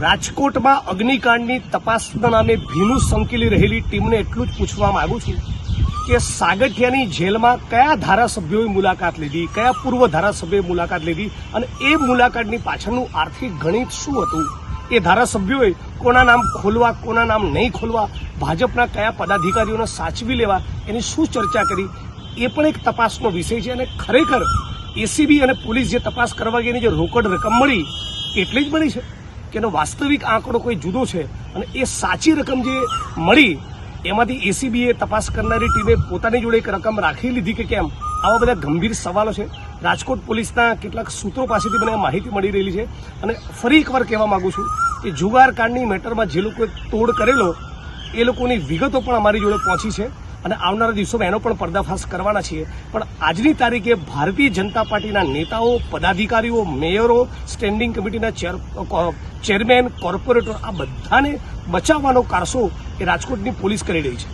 રાજકોટમાં અગ્નિકાંડની તપાસના નામે ભીનું સંકેલી રહેલી ટીમને એટલું જ પૂછવા માંગુ છું કે સાગઠિયાની જેલમાં કયા ધારાસભ્યોએ મુલાકાત લીધી, કયા પૂર્વ ધારાસભ્યોએ મુલાકાત લીધી અને એ મુલાકાતની પાછળનું આર્થિક ગણિત શું હતું? એ ધારાસભ્યોએ કોના નામ ખોલવા, કોના નામ નહીં ખોલવા, ભાજપના કયા પદાધિકારીઓને સાચવી લેવા, એની શું ચર્ચા કરી, એ પણ એક તપાસનો વિષય છે. અને ખરેખર એસીબી અને પોલીસ જે તપાસ કરવા ગઈ જે રોકડ રકમ મળી એટલી જ મળી છે કે એનો વાસ્તવિક આંકડો કોઈ જુદો છે? અને એ સાચી રકમ જે મળી એમાંથી એસીબીએ તપાસ કરનારી ટીમે પોતાની જોડે એક રકમ રાખી લીધી કે કેમ? આવા બધા ગંભીર સવાલો છે. રાજકોટ પોલીસના કેટલાક સૂત્રો પાસેથી મને માહિતી મળી રહેલી છે. અને ફરી એકવાર કહેવા માંગુ છું કે જુગારકાંડની મેટરમાં જે લોકોએ તોડ કરેલો એ લોકોની વિગતો પણ અમારી જોડે પહોંચી છે અને આવનારા દિવસોમાં એનો પણ પર્દાફાશ કરવાના છીએ. પણ આજની તારીખે ભારતીય જનતા પાર્ટીના નેતાઓ, પદાધિકારીઓ, મેયરો, સ્ટેન્ડિંગ કમિટીના ચેરમેન, કોર્પોરેટર આ બધાને બચાવવાનો કારસો એ રાજકોટની પોલીસ કરી રહી છે.